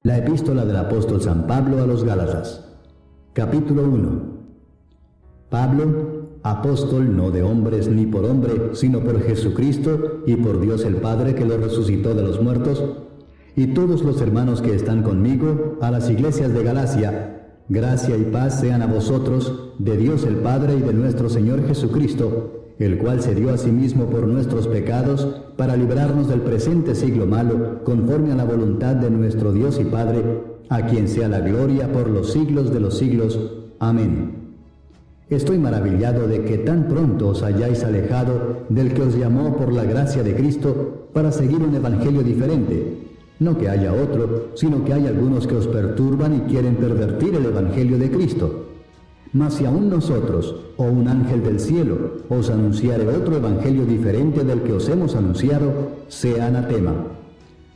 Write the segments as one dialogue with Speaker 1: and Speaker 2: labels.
Speaker 1: La epístola del apóstol San Pablo a los Gálatas. Capítulo 1. Pablo, apóstol no de hombres ni por hombre, sino por Jesucristo y por Dios el Padre que lo resucitó de los muertos, y todos los hermanos que están conmigo, a las iglesias de Galacia, gracia y paz sean a vosotros, de Dios el Padre y de nuestro Señor Jesucristo, el cual se dio a sí mismo por nuestros pecados, para librarnos del presente siglo malo, conforme a la voluntad de nuestro Dios y Padre, a quien sea la gloria por los siglos de los siglos. Amén. Estoy maravillado de que tan pronto os hayáis alejado del que os llamó por la gracia de Cristo para seguir un evangelio diferente. No que haya otro, sino que hay algunos que os perturban y quieren pervertir el evangelio de Cristo. Mas si aún nosotros, o un ángel del cielo, os anunciare otro evangelio diferente del que os hemos anunciado, sea anatema.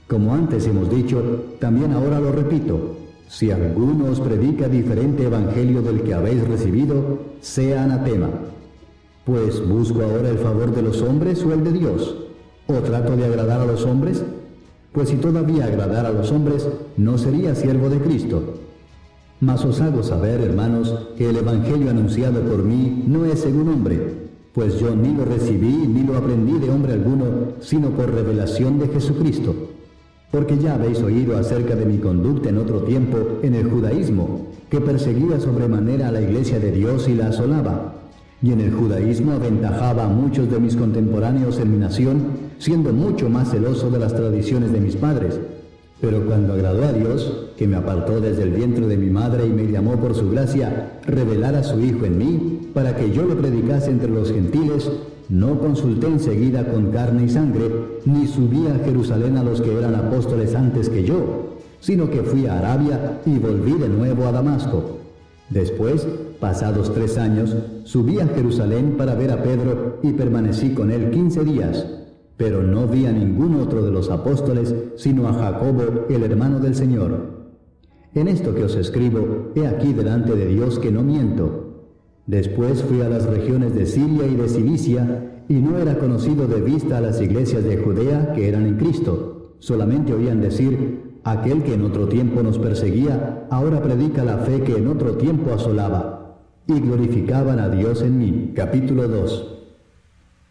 Speaker 1: Como antes hemos dicho, también ahora lo repito, si alguno os predica diferente evangelio del que habéis recibido, sea anatema. Pues, ¿busco ahora el favor de los hombres o el de Dios? ¿O trato de agradar a los hombres? Pues si todavía agradara a los hombres, no sería siervo de Cristo. Mas os hago saber, hermanos, que el evangelio anunciado por mí no es según hombre, pues yo ni lo recibí ni lo aprendí de hombre alguno, sino por revelación de Jesucristo. Porque ya habéis oído acerca de mi conducta en otro tiempo en el judaísmo, que perseguía sobremanera a la iglesia de Dios y la asolaba. Y en el judaísmo aventajaba a muchos de mis contemporáneos en mi nación, siendo mucho más celoso de las tradiciones de mis padres. Pero cuando agradó a Dios, que me apartó desde el vientre de mi madre y me llamó por su gracia, revelar a su Hijo en mí, para que yo lo predicase entre los gentiles, no consulté enseguida con carne y sangre, ni subí a Jerusalén a los que eran apóstoles antes que yo, sino que fui a Arabia y volví de nuevo a Damasco. Después, pasados 3 años, subí a Jerusalén para ver a Pedro y permanecí con él 15 días. Pero no vi a ningún otro de los apóstoles, sino a Jacobo, el hermano del Señor. En esto que os escribo, he aquí delante de Dios que no miento. Después fui a las regiones de Siria y de Cilicia, y no era conocido de vista a las iglesias de Judea que eran en Cristo. Solamente oían decir, aquel que en otro tiempo nos perseguía, ahora predica la fe que en otro tiempo asolaba. Y glorificaban a Dios en mí. Capítulo 2.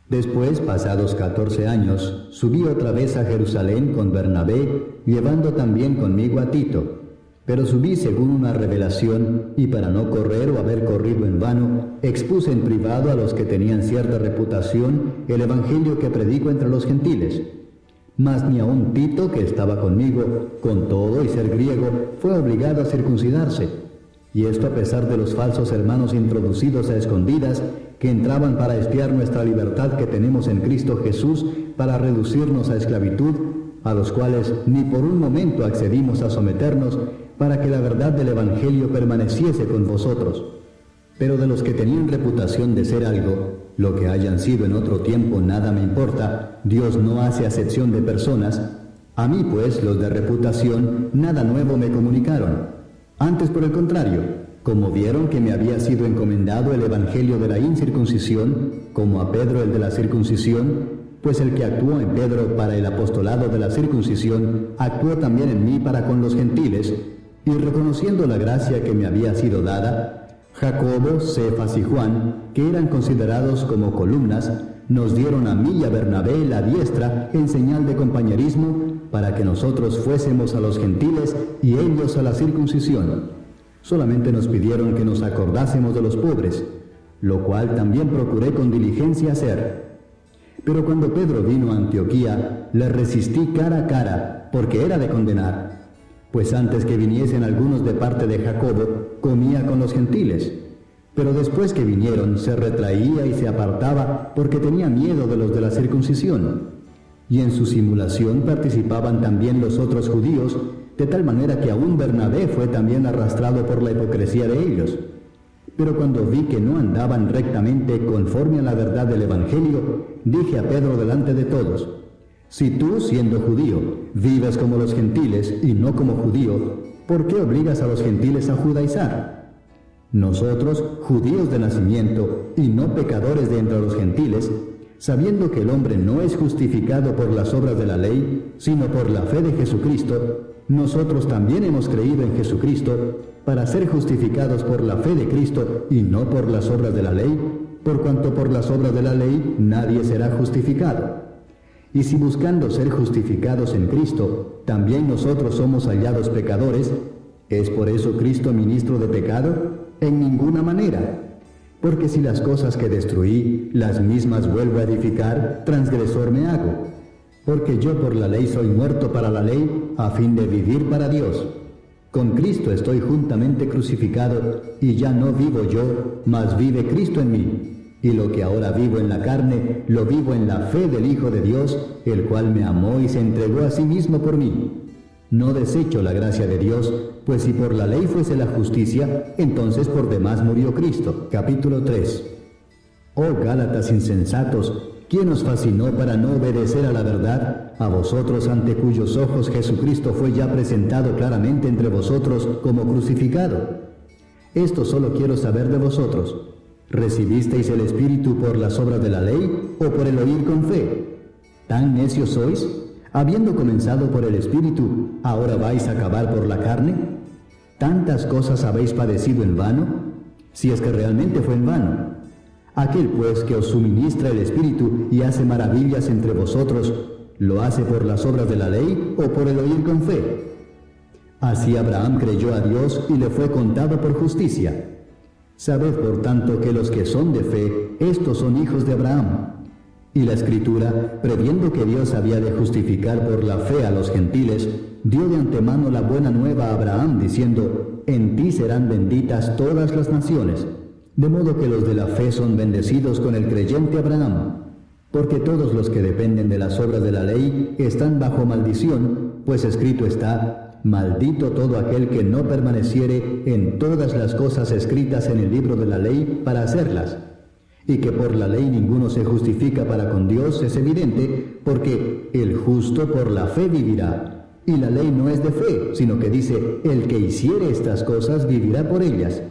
Speaker 1: Después, pasados 14 años, subí otra vez a Jerusalén con Bernabé, llevando también conmigo a Tito. Pero subí según una revelación, y para no correr o haber corrido en vano, expuse en privado a los que tenían cierta reputación el evangelio que predico entre los gentiles. Mas ni aun Tito, que estaba conmigo, con todo y ser griego, fue obligado a circuncidarse. Y esto a pesar de los falsos hermanos introducidos a escondidas, que entraban para espiar nuestra libertad que tenemos en Cristo Jesús, para reducirnos a esclavitud, a los cuales ni por un momento accedimos a someternos, para que la verdad del Evangelio permaneciese con vosotros. Pero de los que tenían reputación de ser algo, lo que hayan sido en otro tiempo nada me importa, Dios no hace acepción de personas. A mí pues, los de reputación, nada nuevo me comunicaron. Antes, por el contrario, como vieron que me había sido encomendado el evangelio de la incircuncisión, como a Pedro el de la circuncisión, pues el que actuó en Pedro para el apostolado de la circuncisión, actuó también en mí para con los gentiles, y reconociendo la gracia que me había sido dada, Jacobo, Cefas y Juan, que eran considerados como columnas, nos dieron a mí y a Bernabé la diestra en señal de compañerismo, para que nosotros fuésemos a los gentiles y ellos a la circuncisión. Solamente nos pidieron que nos acordásemos de los pobres, lo cual también procuré con diligencia hacer. Pero cuando Pedro vino a Antioquía, le resistí cara a cara, porque era de condenar. Pues antes que viniesen algunos de parte de Jacobo, comía con los gentiles. Pero después que vinieron, se retraía y se apartaba, porque tenía miedo de los de la circuncisión. Y en su simulación participaban también los otros judíos, de tal manera que aún Bernabé fue también arrastrado por la hipocresía de ellos. Pero cuando vi que no andaban rectamente conforme a la verdad del Evangelio, dije a Pedro delante de todos, si tú, siendo judío, vives como los gentiles y no como judío, ¿por qué obligas a los gentiles a judaizar? Nosotros, judíos de nacimiento y no pecadores de entre los gentiles, sabiendo que el hombre no es justificado por las obras de la ley, sino por la fe de Jesucristo, nosotros también hemos creído en Jesucristo para ser justificados por la fe de Cristo y no por las obras de la ley, por cuanto por las obras de la ley nadie será justificado. Y si buscando ser justificados en Cristo, también nosotros somos hallados pecadores, ¿es por eso Cristo ministro de pecado? En ninguna manera. Porque si las cosas que destruí, las mismas vuelvo a edificar, transgresor me hago. Porque yo por la ley soy muerto para la ley, a fin de vivir para Dios. Con Cristo estoy juntamente crucificado, y ya no vivo yo, mas vive Cristo en mí. Y lo que ahora vivo en la carne, lo vivo en la fe del Hijo de Dios, el cual me amó y se entregó a sí mismo por mí. No desecho la gracia de Dios, pues si por la ley fuese la justicia, entonces por demás murió Cristo. Capítulo 3. Oh Gálatas insensatos, ¿quién os fascinó para no obedecer a la verdad? A vosotros ante cuyos ojos Jesucristo fue ya presentado claramente entre vosotros como crucificado. Esto solo quiero saber de vosotros. ¿Recibisteis el Espíritu por las obras de la ley o por el oír con fe? ¿Tan necios sois? Habiendo comenzado por el Espíritu, ¿ahora vais a acabar por la carne? ¿Tantas cosas habéis padecido en vano? Si es que realmente fue en vano. Aquel pues que os suministra el Espíritu y hace maravillas entre vosotros, ¿lo hace por las obras de la ley o por el oír con fe? Así Abraham creyó a Dios y le fue contado por justicia. Sabed por tanto que los que son de fe, estos son hijos de Abraham. Y la Escritura, previendo que Dios había de justificar por la fe a los gentiles, dio de antemano la buena nueva a Abraham, diciendo, en ti serán benditas todas las naciones. De modo que los de la fe son bendecidos con el creyente Abraham. Porque todos los que dependen de las obras de la ley están bajo maldición, pues escrito está, maldito todo aquel que no permaneciere en todas las cosas escritas en el libro de la ley para hacerlas. Y que por la ley ninguno se justifica para con Dios es evidente, porque el justo por la fe vivirá. Y la ley no es de fe, sino que dice, el que hiciere estas cosas vivirá por ellas.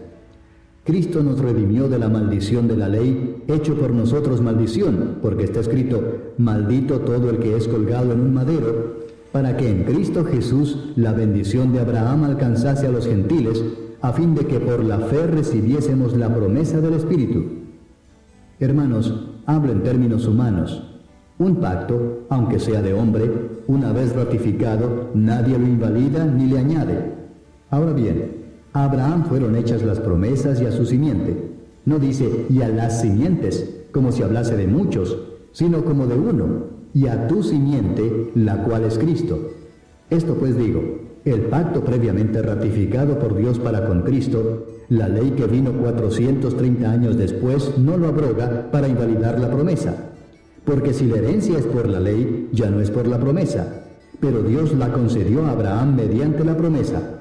Speaker 1: Cristo nos redimió de la maldición de la ley, hecho por nosotros maldición, porque está escrito, maldito todo el que es colgado en un madero, para que en Cristo Jesús la bendición de Abraham alcanzase a los gentiles, a fin de que por la fe recibiésemos la promesa del Espíritu. Hermanos, hablo en términos humanos. Un pacto, aunque sea de hombre, una vez ratificado, nadie lo invalida ni le añade. Ahora bien, a Abraham fueron hechas las promesas y a su simiente. No dice, y a las simientes, como si hablase de muchos, sino como de uno, y a tu simiente, la cual es Cristo. Esto pues digo, el pacto previamente ratificado por Dios para con Cristo, la ley que vino 430 años después no lo abroga para invalidar la promesa. Porque si la herencia es por la ley, ya no es por la promesa, pero Dios la concedió a Abraham mediante la promesa.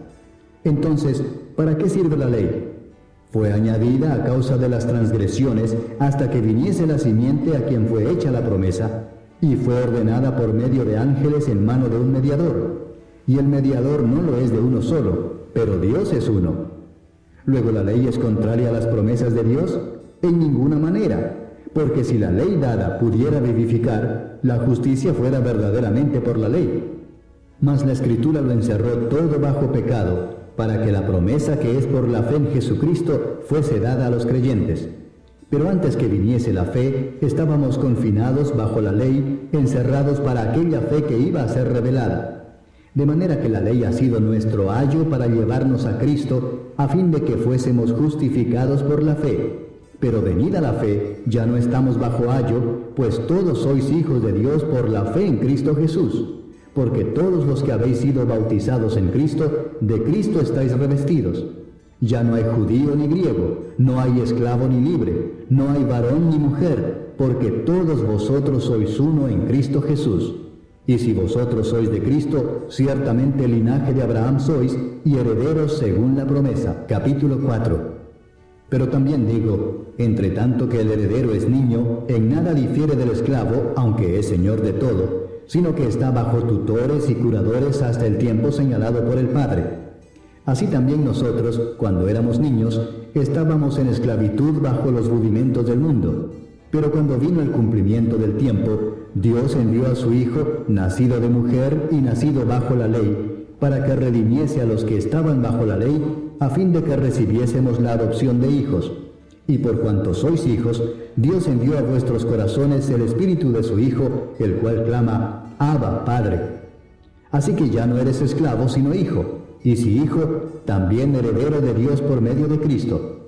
Speaker 1: Entonces, ¿para qué sirve la ley? Fue añadida a causa de las transgresiones hasta que viniese la simiente a quien fue hecha la promesa, y fue ordenada por medio de ángeles en mano de un mediador. Y el mediador no lo es de uno solo, pero Dios es uno. ¿Luego la ley es contraria a las promesas de Dios? En ninguna manera, porque si la ley dada pudiera vivificar, la justicia fuera verdaderamente por la ley. Mas la Escritura lo encerró todo bajo pecado, para que la promesa que es por la fe en Jesucristo fuese dada a los creyentes. Pero antes que viniese la fe, estábamos confinados bajo la ley, encerrados para aquella fe que iba a ser revelada. De manera que la ley ha sido nuestro ayo para llevarnos a Cristo, a fin de que fuésemos justificados por la fe. Pero venida la fe, ya no estamos bajo ayo, pues todos sois hijos de Dios por la fe en Cristo Jesús. Porque todos los que habéis sido bautizados en Cristo, de Cristo estáis revestidos. Ya no hay judío ni griego, no hay esclavo ni libre, no hay varón ni mujer, porque todos vosotros sois uno en Cristo Jesús. Y si vosotros sois de Cristo, ciertamente el linaje de Abraham sois, y herederos según la promesa. Capítulo 4. Pero también digo, entre tanto que el heredero es niño, en nada difiere del esclavo, aunque es señor de todo, sino que está bajo tutores y curadores hasta el tiempo señalado por el Padre. Así también nosotros, cuando éramos niños, estábamos en esclavitud bajo los rudimentos del mundo. Pero cuando vino el cumplimiento del tiempo, Dios envió a su Hijo, nacido de mujer y nacido bajo la ley, para que redimiese a los que estaban bajo la ley, a fin de que recibiésemos la adopción de hijos. Y por cuanto sois hijos, Dios envió a vuestros corazones el Espíritu de su Hijo, el cual clama, Abba, Padre. Así que ya no eres esclavo, sino hijo, y si hijo, también heredero de Dios por medio de Cristo.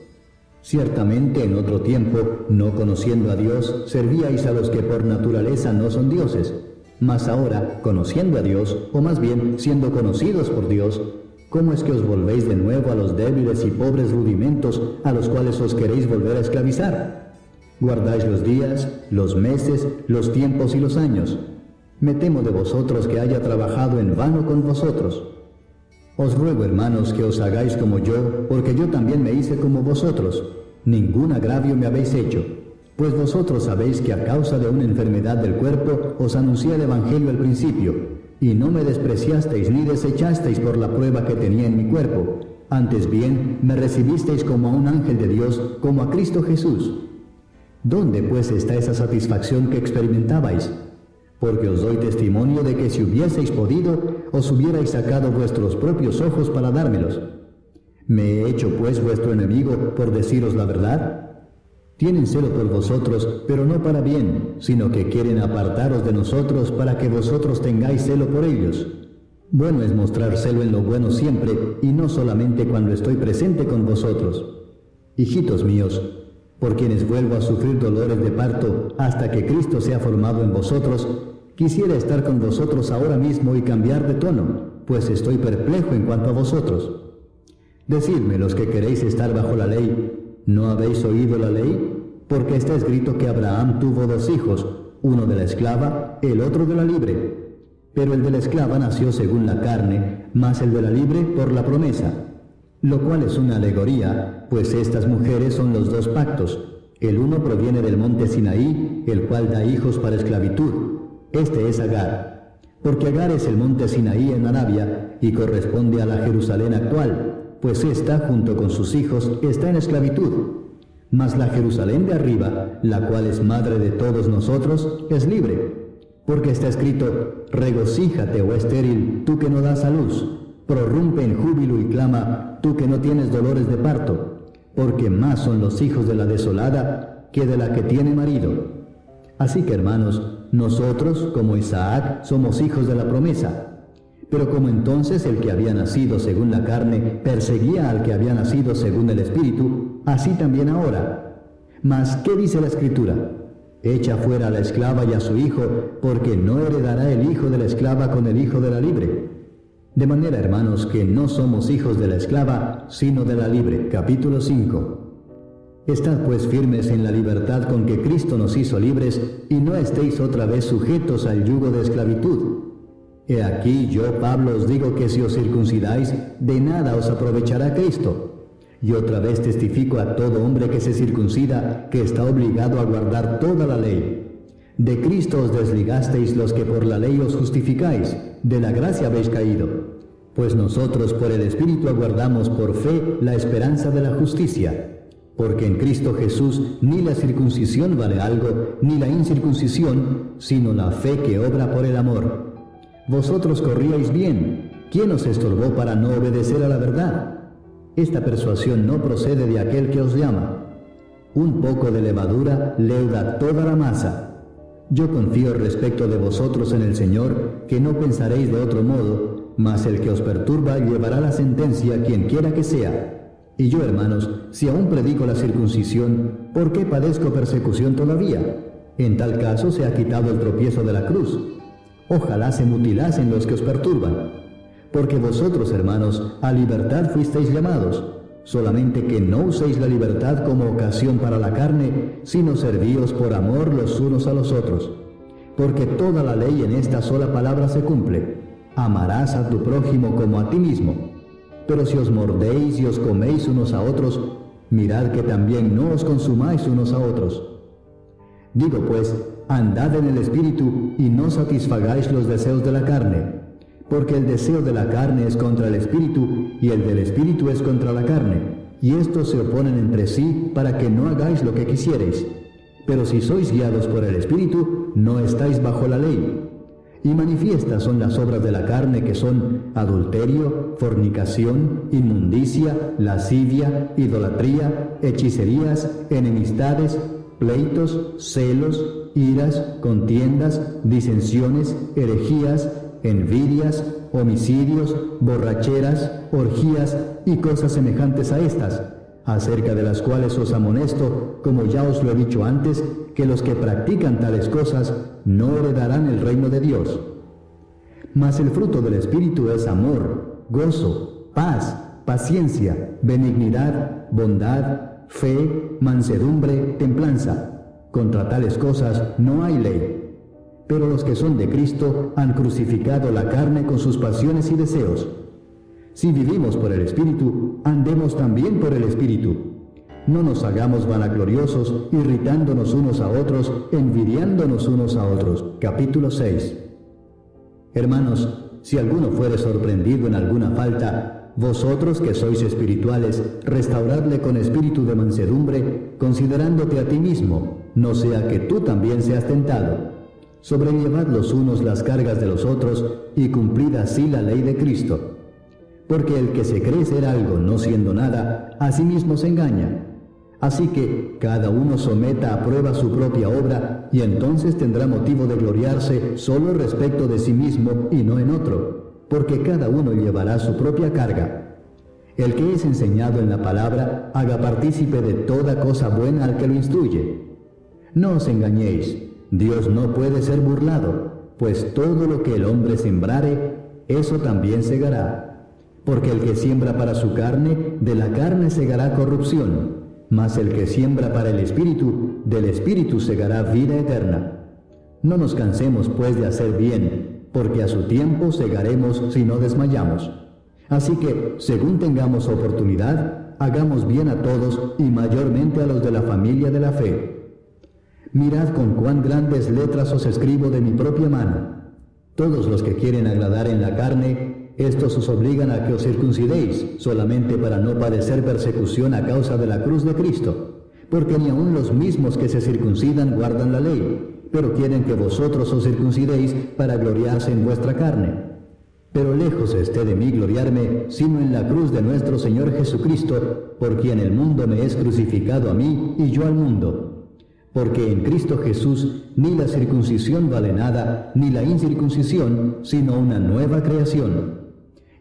Speaker 1: Ciertamente en otro tiempo, no conociendo a Dios, servíais a los que por naturaleza no son dioses. Mas ahora, conociendo a Dios, o más bien siendo conocidos por Dios, ¿cómo es que os volvéis de nuevo a los débiles y pobres rudimentos a los cuales os queréis volver a esclavizar? Guardáis los días, los meses, los tiempos y los años. Me temo de vosotros que haya trabajado en vano con vosotros. Os ruego, hermanos, que os hagáis como yo, porque yo también me hice como vosotros. Ningún agravio me habéis hecho, pues vosotros sabéis que a causa de una enfermedad del cuerpo os anuncié el Evangelio al principio, y no me despreciasteis ni desechasteis por la prueba que tenía en mi cuerpo. Antes bien, me recibisteis como a un ángel de Dios, como a Cristo Jesús. ¿Dónde pues está esa satisfacción que experimentabais? Porque os doy testimonio de que si hubieseis podido, os hubierais sacado vuestros propios ojos para dármelos. ¿Me he hecho pues vuestro enemigo por deciros la verdad? Tienen celo por vosotros, pero no para bien, sino que quieren apartaros de nosotros para que vosotros tengáis celo por ellos. Bueno es mostrar celo en lo bueno siempre, y no solamente cuando estoy presente con vosotros. Hijitos míos, por quienes vuelvo a sufrir dolores de parto hasta que Cristo sea formado en vosotros, quisiera estar con vosotros ahora mismo y cambiar de tono, pues estoy perplejo en cuanto a vosotros. Decidme los que queréis estar bajo la ley, ¿no habéis oído la ley? Porque está escrito que Abraham tuvo 2 hijos, uno de la esclava, el otro de la libre. Pero el de la esclava nació según la carne, mas el de la libre por la promesa. Lo cual es una alegoría, pues estas mujeres son los 2 pactos. El uno proviene del monte Sinaí, el cual da hijos para esclavitud. Este es Agar. Porque Agar es el monte Sinaí en Arabia, y corresponde a la Jerusalén actual, pues ésta, junto con sus hijos, está en esclavitud. Mas la Jerusalén de arriba, la cual es madre de todos nosotros, es libre. Porque está escrito, regocíjate, oh estéril, tú que no das a luz. Prorrumpe en júbilo y clama, tú que no tienes dolores de parto, porque más son los hijos de la desolada que de la que tiene marido. Así que, hermanos, nosotros, como Isaac, somos hijos de la promesa. Pero como entonces el que había nacido según la carne perseguía al que había nacido según el Espíritu, así también ahora. Mas, ¿qué dice la Escritura? Echa fuera a la esclava y a su hijo, porque no heredará el hijo de la esclava con el hijo de la libre. De manera, hermanos, que no somos hijos de la esclava, sino de la libre. Capítulo 5. Estad pues firmes en la libertad con que Cristo nos hizo libres, y no estéis otra vez sujetos al yugo de esclavitud. He aquí yo, Pablo, os digo que si os circuncidáis, de nada os aprovechará Cristo. Y otra vez testifico a todo hombre que se circuncida, que está obligado a guardar toda la ley. De Cristo os desligasteis los que por la ley os justificáis, de la gracia habéis caído. Pues nosotros por el Espíritu aguardamos por fe la esperanza de la justicia. Porque en Cristo Jesús ni la circuncisión vale algo, ni la incircuncisión, sino la fe que obra por el amor. Vosotros corríais bien. ¿Quién os estorbó para no obedecer a la verdad? Esta persuasión no procede de aquel que os llama. Un poco de levadura leuda toda la masa. Yo confío respecto de vosotros en el Señor, que no pensaréis de otro modo, mas el que os perturba llevará la sentencia quien quiera que sea. Y yo, hermanos, si aún predico la circuncisión, ¿por qué padezco persecución todavía? En tal caso se ha quitado el tropiezo de la cruz. Ojalá se mutilasen los que os perturban. Porque vosotros, hermanos, a libertad fuisteis llamados, solamente que no uséis la libertad como ocasión para la carne, sino servíos por amor los unos a los otros. Porque toda la ley en esta sola palabra se cumple: amarás a tu prójimo como a ti mismo. Pero si os mordéis y os coméis unos a otros, mirad que también no os consumáis unos a otros. Digo pues, andad en el Espíritu y no satisfagáis los deseos de la carne. Porque el deseo de la carne es contra el Espíritu, y el del Espíritu es contra la carne, y estos se oponen entre sí para que no hagáis lo que quisierais. Pero si sois guiados por el Espíritu, no estáis bajo la ley. Y manifiestas son las obras de la carne, que son adulterio, fornicación, inmundicia, lascivia, idolatría, hechicerías, enemistades, pleitos, celos, iras, contiendas, disensiones, herejías, envidias, homicidios, borracheras, orgías y cosas semejantes a estas, acerca de las cuales os amonesto, como ya os lo he dicho antes, que los que practican tales cosas no heredarán el reino de Dios. Mas el fruto del Espíritu es amor, gozo, paz, paciencia, benignidad, bondad, fe, mansedumbre, templanza. Contra tales cosas no hay ley. Pero los que son de Cristo han crucificado la carne con sus pasiones y deseos. Si vivimos por el Espíritu, andemos también por el Espíritu. No nos hagamos vanagloriosos, irritándonos unos a otros, envidiándonos unos a otros. Capítulo 6. Hermanos, si alguno fuere sorprendido en alguna falta, vosotros que sois espirituales, restauradle con espíritu de mansedumbre, considerándote a ti mismo, no sea que tú también seas tentado. Sobrellevad los unos las cargas de los otros, y cumplid así la ley de Cristo. Porque el que se cree ser algo no siendo nada, a sí mismo se engaña. Así que cada uno someta a prueba su propia obra, y entonces tendrá motivo de gloriarse solo respecto de sí mismo y no en otro, porque cada uno llevará su propia carga. El que es enseñado en la palabra, haga partícipe de toda cosa buena al que lo instruye. No os engañéis, Dios no puede ser burlado, pues todo lo que el hombre sembrare, eso también segará. Porque el que siembra para su carne, de la carne segará corrupción, mas el que siembra para el Espíritu, del Espíritu segará vida eterna. No nos cansemos pues de hacer bien, porque a su tiempo segaremos si no desmayamos. Así que, según tengamos oportunidad, hagamos bien a todos y mayormente a los de la familia de la fe. Mirad con cuán grandes letras os escribo de mi propia mano. Todos los que quieren agradar en la carne, estos os obligan a que os circuncidéis, solamente para no padecer persecución a causa de la cruz de Cristo. Porque ni aun los mismos que se circuncidan guardan la ley, pero quieren que vosotros os circuncidéis para gloriarse en vuestra carne. Pero lejos esté de mí gloriarme, sino en la cruz de nuestro Señor Jesucristo, por quien el mundo me es crucificado a mí y yo al mundo. Porque en Cristo Jesús ni la circuncisión vale nada, ni la incircuncisión, sino una nueva creación.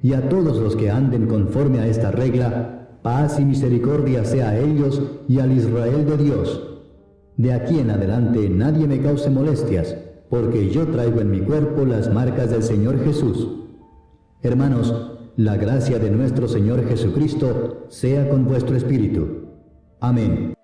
Speaker 1: Y a todos los que anden conforme a esta regla, paz y misericordia sea a ellos y al Israel de Dios. De aquí en adelante nadie me cause molestias, porque yo traigo en mi cuerpo las marcas del Señor Jesús. Hermanos, la gracia de nuestro Señor Jesucristo sea con vuestro espíritu. Amén.